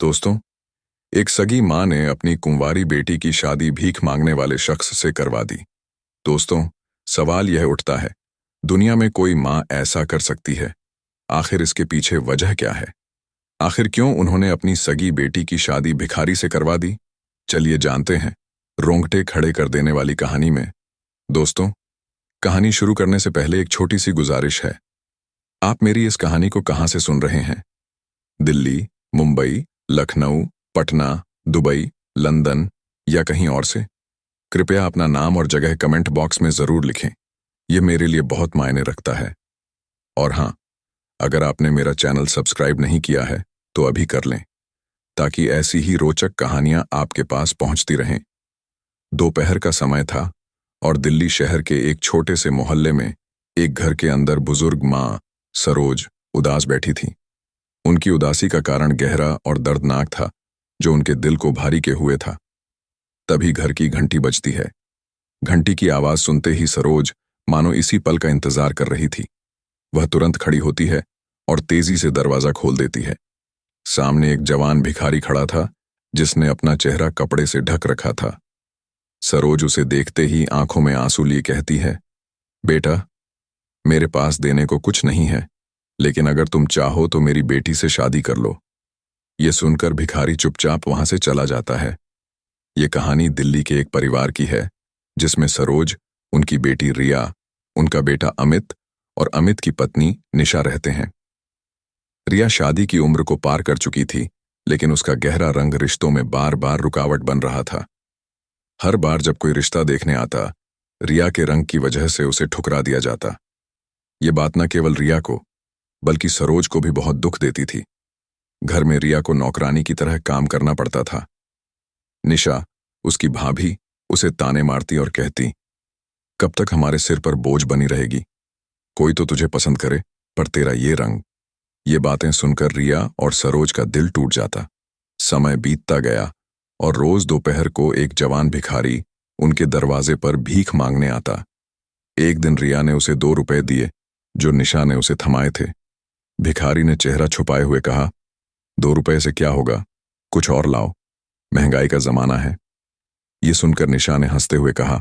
दोस्तों, एक सगी माँ ने अपनी कुंवारी बेटी की शादी भीख मांगने वाले शख्स से करवा दी। दोस्तों, सवाल यह उठता है, दुनिया में कोई माँ ऐसा कर सकती है? आखिर इसके पीछे वजह क्या है? आखिर क्यों उन्होंने अपनी सगी बेटी की शादी भिखारी से करवा दी? चलिए जानते हैं, रोंगटे खड़े कर देने वाली कहानी में। दोस्तों, कहानी शुरू करने से पहले एक छोटी सी गुजारिश है। आप मेरी इस कहानी को कहाँ से सुन रहे हैं? दिल्ली, मुंबई, लखनऊ, पटना, दुबई, लंदन या कहीं और से? कृपया अपना नाम और जगह कमेंट बॉक्स में जरूर लिखें। यह मेरे लिए बहुत मायने रखता है। और हाँ, अगर आपने मेरा चैनल सब्सक्राइब नहीं किया है तो अभी कर लें, ताकि ऐसी ही रोचक कहानियां आपके पास पहुंचती रहें। दोपहर का समय था और दिल्ली शहर के एक छोटे से मोहल्ले में एक घर के अंदर बुजुर्ग माँ सरोज उदास बैठी थी। उनकी उदासी का कारण गहरा और दर्दनाक था, जो उनके दिल को भारी के हुए था। तभी घर की घंटी बजती है। घंटी की आवाज सुनते ही सरोज मानो इसी पल का इंतजार कर रही थी। वह तुरंत खड़ी होती है और तेजी से दरवाजा खोल देती है। सामने एक जवान भिखारी खड़ा था, जिसने अपना चेहरा कपड़े से ढक रखा था। सरोज उसे देखते ही आंखों में आंसू लिए कहती है, बेटा, मेरे पास देने को कुछ नहीं है, लेकिन अगर तुम चाहो तो मेरी बेटी से शादी कर लो। यह सुनकर भिखारी चुपचाप वहां से चला जाता है। ये कहानी दिल्ली के एक परिवार की है, जिसमें सरोज, उनकी बेटी रिया, उनका बेटा अमित और अमित की पत्नी निशा रहते हैं। रिया शादी की उम्र को पार कर चुकी थी, लेकिन उसका गहरा रंग रिश्तों में बार बार रुकावट बन रहा था। हर बार जब कोई रिश्ता देखने आता, रिया के रंग की वजह से उसे ठुकरा दिया जाता। ये बात न केवल रिया को, बल्कि सरोज को भी बहुत दुख देती थी। घर में रिया को नौकरानी की तरह काम करना पड़ता था। निशा, उसकी भाभी, उसे ताने मारती और कहती, कब तक हमारे सिर पर बोझ बनी रहेगी? कोई तो तुझे पसंद करे, पर तेरा ये रंग। ये बातें सुनकर रिया और सरोज का दिल टूट जाता। समय बीतता गया और रोज दोपहर को एक जवान भिखारी उनके दरवाजे पर भीख मांगने आता। एक दिन रिया ने उसे 2 रुपए दिए, जो निशा ने उसे थमाए थे। भिखारी ने चेहरा छुपाए हुए कहा, 2 रुपए से क्या होगा, कुछ और लाओ, महंगाई का जमाना है। ये सुनकर निशा ने हंसते हुए कहा,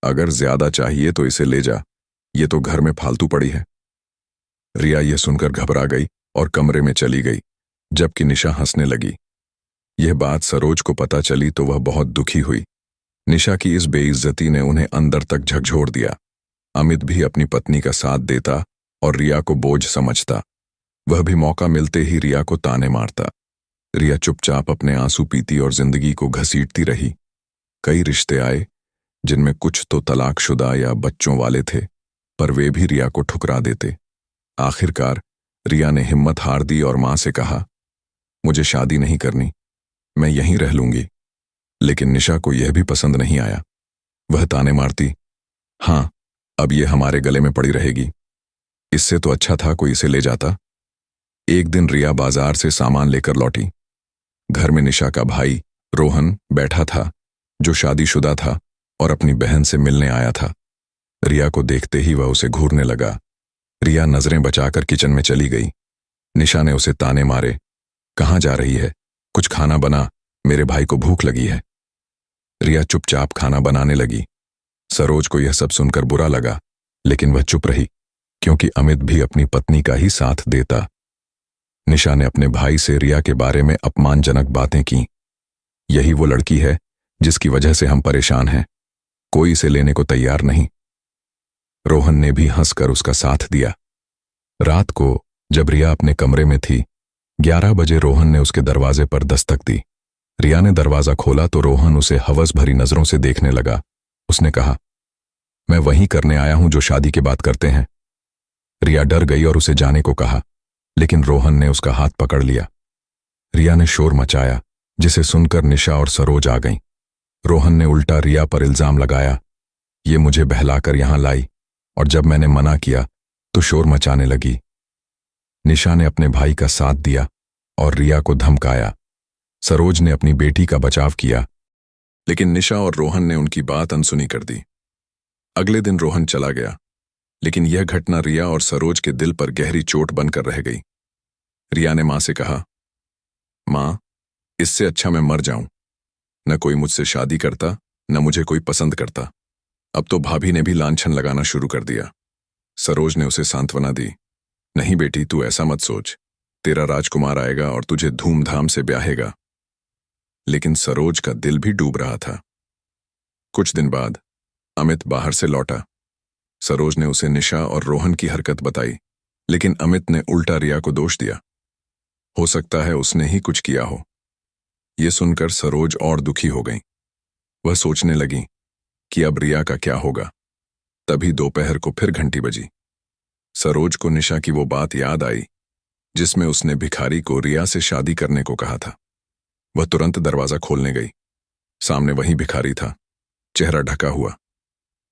अगर ज्यादा चाहिए तो इसे ले जा, ये तो घर में फालतू पड़ी है। रिया ये सुनकर घबरा गई और कमरे में चली गई, जबकि निशा हंसने लगी। यह बात सरोज को पता चली तो वह बहुत दुखी हुई। निशा की इस बेइज्जती ने उन्हें अंदर तक झकझोर दिया। अमित भी अपनी पत्नी का साथ देता और रिया को बोझ समझता। वह भी मौका मिलते ही रिया को ताने मारता। रिया चुपचाप अपने आंसू पीती और जिंदगी को घसीटती रही। कई रिश्ते आए, जिनमें कुछ तो तलाकशुदा या बच्चों वाले थे, पर वे भी रिया को ठुकरा देते। आखिरकार रिया ने हिम्मत हार दी और मां से कहा, मुझे शादी नहीं करनी, मैं यहीं रह लूंगी। लेकिन निशा को यह भी पसंद नहीं आया। वह ताने मारती, हाँ, अब ये हमारे गले में पड़ी रहेगी। इससे तो अच्छा था कोई इसे ले जाता। एक दिन रिया बाजार से सामान लेकर लौटी। घर में निशा का भाई रोहन बैठा था, जो शादीशुदा था और अपनी बहन से मिलने आया था। रिया को देखते ही वह उसे घूरने लगा। रिया नजरें बचाकर किचन में चली गई। निशा ने उसे ताने मारे, कहाँ जा रही है, कुछ खाना बना, मेरे भाई को भूख लगी है। रिया चुपचाप खाना बनाने लगी। सरोज को यह सब सुनकर बुरा लगा, लेकिन वह चुप रही, क्योंकि अमित भी अपनी पत्नी का ही साथ देता। निशा ने अपने भाई से रिया के बारे में अपमानजनक बातें की। यही वो लड़की है जिसकी वजह से हम परेशान हैं, कोई इसे लेने को तैयार नहीं। रोहन ने भी हंसकर उसका साथ दिया। रात को जब रिया अपने कमरे में थी, 11 बजे रोहन ने उसके दरवाजे पर दस्तक दी। रिया ने दरवाजा खोला तो रोहन उसे हवस भरी नजरों से देखने लगा। उसने कहा, मैं वही करने आया हूं जो शादी के बाद करते हैं। रिया डर गई और उसे जाने को कहा, लेकिन रोहन ने उसका हाथ पकड़ लिया। रिया ने शोर मचाया, जिसे सुनकर निशा और सरोज आ गईं। रोहन ने उल्टा रिया पर इल्जाम लगाया, ये मुझे बहलाकर यहां लाई, और जब मैंने मना किया तो शोर मचाने लगी। निशा ने अपने भाई का साथ दिया और रिया को धमकाया। सरोज ने अपनी बेटी का बचाव किया, लेकिन निशा और रोहन ने उनकी बात अनसुनी कर दी। अगले दिन रोहन चला गया, लेकिन यह घटना रिया और सरोज के दिल पर गहरी चोट बनकर रह गई। रिया ने मां से कहा, मां, इससे अच्छा मैं मर जाऊं। न कोई मुझसे शादी करता, न मुझे कोई पसंद करता। अब तो भाभी ने भी लांछन लगाना शुरू कर दिया। सरोज ने उसे सांत्वना दी। नहीं बेटी, तू ऐसा मत सोच। तेरा राजकुमार आएगा और तुझे धूमधाम से ब्याहेगा। लेकिन सरोज का दिल भी डूब रहा था। कुछ दिन बाद अमित बाहर से लौटा। सरोज ने उसे निशा और रोहन की हरकत बताई, लेकिन अमित ने उल्टा रिया को दोष दिया। हो सकता है उसने ही कुछ किया हो। यह सुनकर सरोज और दुखी हो गई। वह सोचने लगी कि अब रिया का क्या होगा। तभी दोपहर को फिर घंटी बजी। सरोज को निशा की वो बात याद आई जिसमें उसने भिखारी को रिया से शादी करने को कहा था। वह तुरंत दरवाजा खोलने गई। सामने वही भिखारी था, चेहरा ढका हुआ।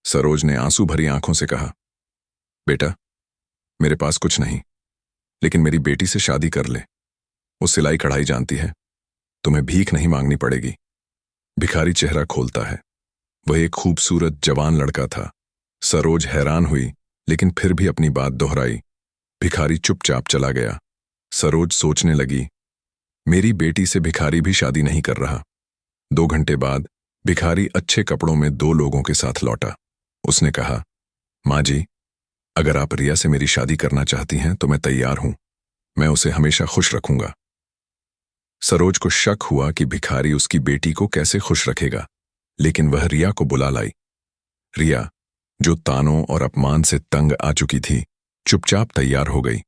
सरोज ने आंसू भरी आंखों से कहा, बेटा, मेरे पास कुछ नहीं, लेकिन मेरी बेटी से शादी कर ले। वो सिलाई कढ़ाई जानती है, तुम्हें भीख नहीं मांगनी पड़ेगी। भिखारी चेहरा खोलता है। वह एक खूबसूरत जवान लड़का था। सरोज हैरान हुई, लेकिन फिर भी अपनी बात दोहराई। भिखारी चुपचाप चला गया। सरोज सोचने लगी, मेरी बेटी से भिखारी भी शादी नहीं कर रहा। 2 घंटे बाद भिखारी अच्छे कपड़ों में 2 लोगों के साथ लौटा। उसने कहा, माँ जी, अगर आप रिया से मेरी शादी करना चाहती हैं तो मैं तैयार हूं। मैं उसे हमेशा खुश रखूंगा। सरोज को शक हुआ कि भिखारी उसकी बेटी को कैसे खुश रखेगा, लेकिन वह रिया को बुला लाई। रिया, जो तानों और अपमान से तंग आ चुकी थी, चुपचाप तैयार हो गई।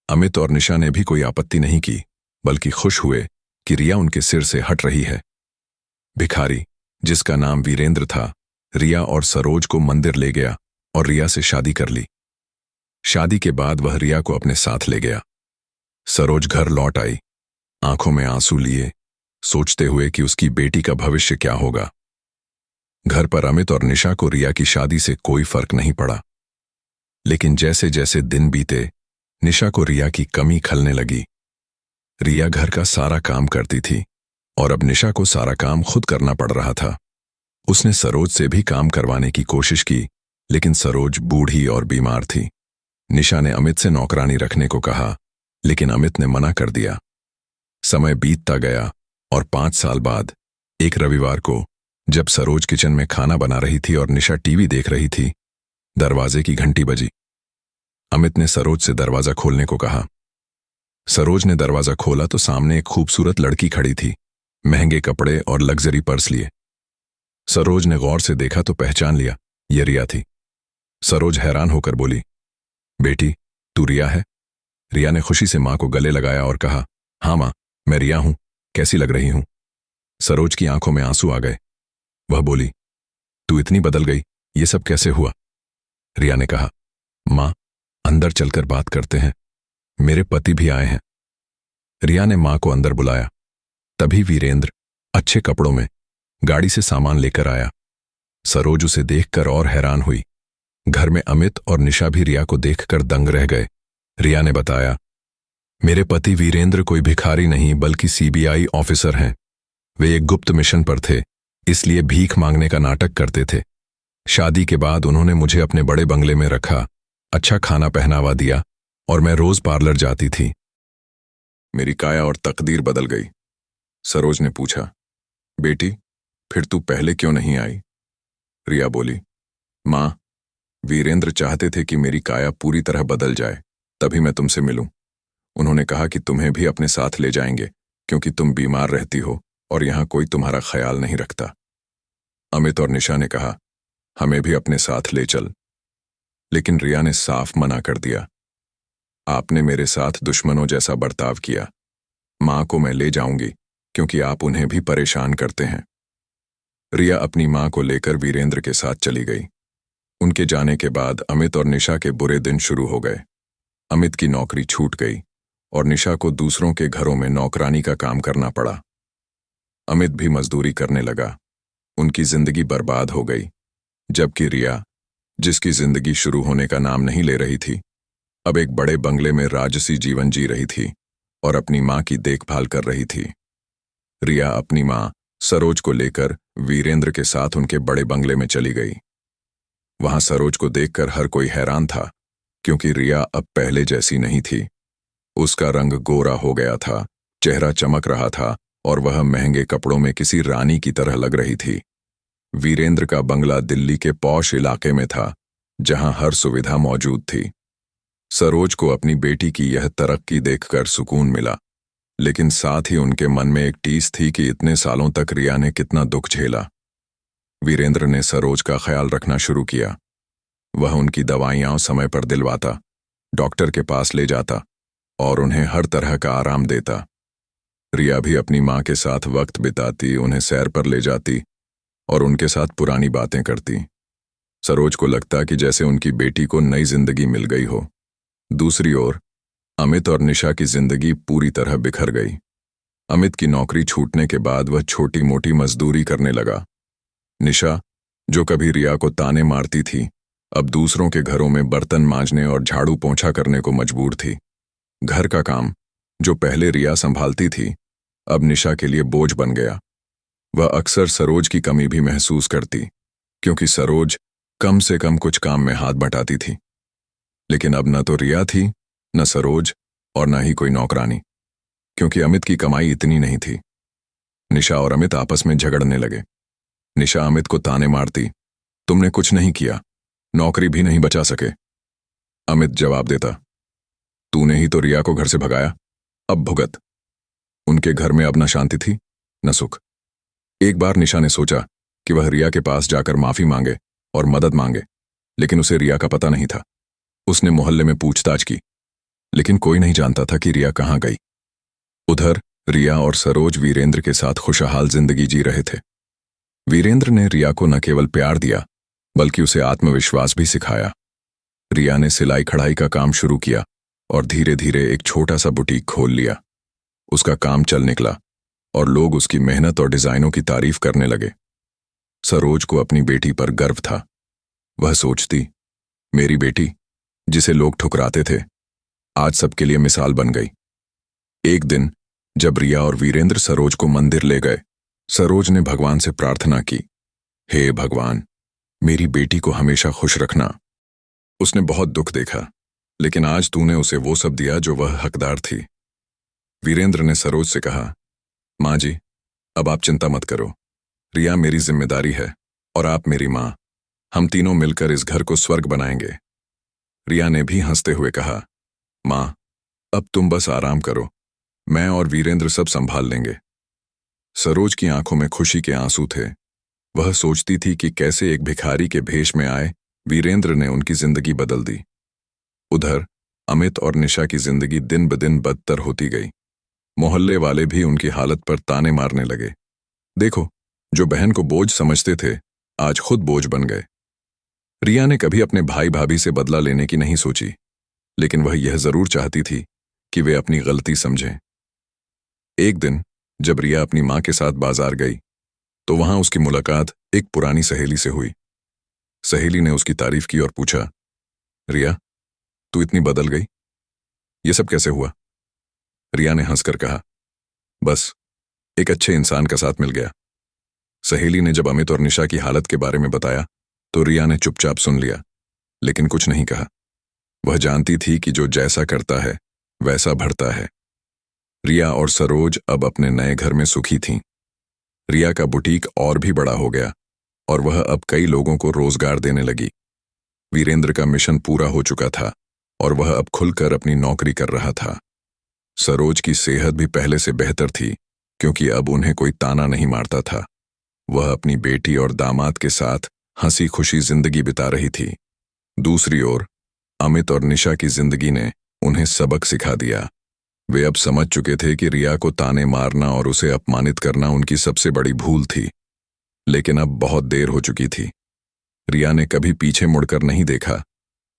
अमित और निशा ने भी कोई आपत्ति नहीं की, बल्कि खुश हुए कि रिया उनके सिर से हट रही है। भिखारी, जिसका नाम वीरेंद्र था, रिया और सरोज को मंदिर ले गया और रिया से शादी कर ली। शादी के बाद वह रिया को अपने साथ ले गया। सरोज घर लौट आई, आंखों में आंसू लिए, सोचते हुए कि उसकी बेटी का भविष्य क्या होगा। घर पर अमित और निशा को रिया की शादी से कोई फर्क नहीं पड़ा। लेकिन जैसे जैसे दिन बीते, निशा को रिया की कमी खलने लगी। रिया घर का सारा काम करती थी और अब निशा को सारा काम खुद करना पड़ रहा था। उसने सरोज से भी काम करवाने की कोशिश की, लेकिन सरोज बूढ़ी और बीमार थी। निशा ने अमित से नौकरानी रखने को कहा, लेकिन अमित ने मना कर दिया। समय बीतता गया और 5 साल बाद एक रविवार को, जब सरोज किचन में खाना बना रही थी और निशा टीवी देख रही थी, दरवाजे की घंटी बजी। अमित ने सरोज से दरवाजा खोलने को कहा। सरोज ने दरवाजा खोला तो सामने एक खूबसूरत लड़की खड़ी थी, महंगे कपड़े और लग्जरी पर्स लिए। सरोज ने गौर से देखा तो पहचान लिया, ये रिया थी। सरोज हैरान होकर बोली, बेटी, तू रिया है? रिया ने खुशी से मां को गले लगाया और कहा, हाँ मां, मैं रिया हूं, कैसी लग रही हूं? सरोज की आंखों में आंसू आ गए। वह बोली, तू इतनी बदल गई, ये सब कैसे हुआ? रिया ने कहा, मां, अंदर चलकर बात करते हैं, मेरे पति भी आए हैं। रिया ने मां को अंदर बुलाया। तभी वीरेंद्र अच्छे कपड़ों में गाड़ी से सामान लेकर आया। सरोज उसे देखकर और हैरान हुई। घर में अमित और निशा भी रिया को देखकर दंग रह गए। रिया ने बताया, मेरे पति वीरेंद्र कोई भिखारी नहीं बल्कि सीबीआई ऑफिसर हैं। वे एक गुप्त मिशन पर थे, इसलिए भीख मांगने का नाटक करते थे। शादी के बाद उन्होंने मुझे अपने बड़े बंगले में रखा, अच्छा खाना पहनावा दिया और मैं रोज पार्लर जाती थी। मेरी काया और तकदीर बदल गई। सरोज ने पूछा, बेटी, फिर तू पहले क्यों नहीं आई? रिया बोली, मां, वीरेंद्र चाहते थे कि मेरी काया पूरी तरह बदल जाए, तभी मैं तुमसे मिलूं। उन्होंने कहा कि तुम्हें भी अपने साथ ले जाएंगे क्योंकि तुम बीमार रहती हो और यहां कोई तुम्हारा ख्याल नहीं रखता। अमित और निशा ने कहा, हमें भी अपने साथ ले चल। लेकिन रिया ने साफ मना कर दिया। आपने मेरे साथ दुश्मनों जैसा बर्ताव किया। मां को मैं ले जाऊंगी क्योंकि आप उन्हें भी परेशान करते हैं। रिया अपनी मां को लेकर वीरेंद्र के साथ चली गई। उनके जाने के बाद अमित और निशा के बुरे दिन शुरू हो गए। अमित की नौकरी छूट गई और निशा को दूसरों के घरों में नौकरानी का काम करना पड़ा। अमित भी मजदूरी करने लगा। उनकी जिंदगी बर्बाद हो गई, जबकि रिया, जिसकी जिंदगी शुरू होने का नाम नहीं ले रही थी, अब एक बड़े बंगले में राजसी जीवन जी रही थी और अपनी मां की देखभाल कर रही थी। रिया अपनी मां सरोज को लेकर वीरेंद्र के साथ उनके बड़े बंगले में चली गई। वहां सरोज को देखकर हर कोई हैरान था, क्योंकि रिया अब पहले जैसी नहीं थी। उसका रंग गोरा हो गया था, चेहरा चमक रहा था और वह महंगे कपड़ों में किसी रानी की तरह लग रही थी। वीरेंद्र का बंगला दिल्ली के पॉश इलाके में था, जहां हर सुविधा मौजूद थी। सरोज को अपनी बेटी की यह तरक्की देखकर सुकून मिला, लेकिन साथ ही उनके मन में एक टीस थी कि इतने सालों तक रिया ने कितना दुख झेला। वीरेंद्र ने सरोज का ख्याल रखना शुरू किया। वह उनकी दवाइयां समय पर दिलवाता, डॉक्टर के पास ले जाता और उन्हें हर तरह का आराम देता। रिया भी अपनी माँ के साथ वक्त बिताती, उन्हें सैर पर ले जाती और उनके साथ पुरानी बातें करती। सरोज को लगता कि जैसे उनकी बेटी को नई जिंदगी मिल गई हो। दूसरी ओर अमित और निशा की जिंदगी पूरी तरह बिखर गई। अमित की नौकरी छूटने के बाद वह छोटी मोटी मजदूरी करने लगा। निशा, जो कभी रिया को ताने मारती थी, अब दूसरों के घरों में बर्तन मांजने और झाड़ू पोंछा करने को मजबूर थी। घर का काम, जो पहले रिया संभालती थी, अब निशा के लिए बोझ बन गया। वह अक्सर सरोज की कमी भी महसूस करती, क्योंकि सरोज कम से कम कुछ काम में हाथ बटाती थी। लेकिन अब न तो रिया थी, न सरोज और न ही कोई नौकरानी, क्योंकि अमित की कमाई इतनी नहीं थी। निशा और अमित आपस में झगड़ने लगे। निशा अमित को ताने मारती, तुमने कुछ नहीं किया, नौकरी भी नहीं बचा सके। अमित जवाब देता, तूने ही तो रिया को घर से भगाया, अब भुगत। उनके घर में अब न शांति थी न सुख। एक बार निशा ने सोचा कि वह रिया के पास जाकर माफी मांगे और मदद मांगे, लेकिन उसे रिया का पता नहीं था। उसने मोहल्ले में पूछताछ की, लेकिन कोई नहीं जानता था कि रिया कहाँ गई। उधर रिया और सरोज वीरेंद्र के साथ खुशहाल जिंदगी जी रहे थे। वीरेंद्र ने रिया को न केवल प्यार दिया, बल्कि उसे आत्मविश्वास भी सिखाया। रिया ने सिलाई कढ़ाई का काम शुरू किया और धीरे धीरे एक छोटा सा बुटीक खोल लिया। उसका काम चल निकला और लोग उसकी मेहनत और डिजाइनों की तारीफ करने लगे। सरोज को अपनी बेटी पर गर्व था। वह सोचती, मेरी बेटी, जिसे लोग ठुकराते थे, आज सबके लिए मिसाल बन गई। एक दिन जब रिया और वीरेंद्र सरोज को मंदिर ले गए, सरोज ने भगवान से प्रार्थना की, हे भगवान, मेरी बेटी को हमेशा खुश रखना। उसने बहुत दुख देखा, लेकिन आज तूने उसे वो सब दिया जो वह हकदार थी। वीरेंद्र ने सरोज से कहा, माँ जी, अब आप चिंता मत करो। रिया मेरी जिम्मेदारी है और आप मेरी माँ। हम तीनों मिलकर इस घर को स्वर्ग बनाएंगे। रिया ने भी हंसते हुए कहा, माँ, अब तुम बस आराम करो, मैं और वीरेंद्र सब संभाल लेंगे। सरोज की आंखों में खुशी के आंसू थे। वह सोचती थी कि कैसे एक भिखारी के भेष में आए वीरेंद्र ने उनकी जिंदगी बदल दी। उधर अमित और निशा की जिंदगी दिन ब दिन बदतर होती गई। मोहल्ले वाले भी उनकी हालत पर ताने मारने लगे। देखो, जो बहन को बोझ समझते थे, आज खुद बोझ बन गए। रिया ने कभी अपने भाई भाभी से बदला लेने की नहीं सोची, लेकिन वह यह जरूर चाहती थी कि वे अपनी गलती समझें। एक दिन जब रिया अपनी माँ के साथ बाजार गई, तो वहां उसकी मुलाकात एक पुरानी सहेली से हुई। सहेली ने उसकी तारीफ की और पूछा, रिया, तू इतनी बदल गई, ये सब कैसे हुआ? रिया ने हंसकर कहा, बस एक अच्छे इंसान का साथ मिल गया। सहेली ने जब अमित और निशा की हालत के बारे में बताया, तो रिया ने चुपचाप सुन लिया, लेकिन कुछ नहीं कहा। वह जानती थी कि जो जैसा करता है वैसा भरता है। रिया और सरोज अब अपने नए घर में सुखी थीं। रिया का बुटीक और भी बड़ा हो गया और वह अब कई लोगों को रोजगार देने लगी। वीरेंद्र का मिशन पूरा हो चुका था और वह अब खुलकर अपनी नौकरी कर रहा था। सरोज की सेहत भी पहले से बेहतर थी, क्योंकि अब उन्हें कोई ताना नहीं मारता था। वह अपनी बेटी और दामाद के साथ हंसी खुशी जिंदगी बिता रही थी। दूसरी ओर अमित और निशा की जिंदगी ने उन्हें सबक सिखा दिया। वे अब समझ चुके थे कि रिया को ताने मारना और उसे अपमानित करना उनकी सबसे बड़ी भूल थी, लेकिन अब बहुत देर हो चुकी थी। रिया ने कभी पीछे मुड़कर नहीं देखा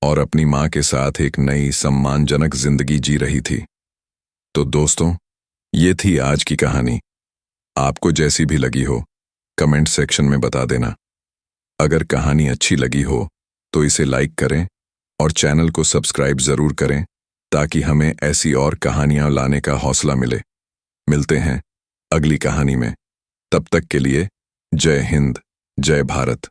और अपनी माँ के साथ एक नई सम्मानजनक जिंदगी जी रही थी। तो दोस्तों, ये थी आज की कहानी। आपको जैसी भी लगी हो, कमेंट सेक्शन में बता देना। अगर कहानी अच्छी लगी हो तो इसे लाइक करें और चैनल को सब्सक्राइब जरूर करें, ताकि हमें ऐसी और कहानियां लाने का हौसला मिले। मिलते हैं अगली कहानी में। तब तक के लिए जय हिंद, जय भारत।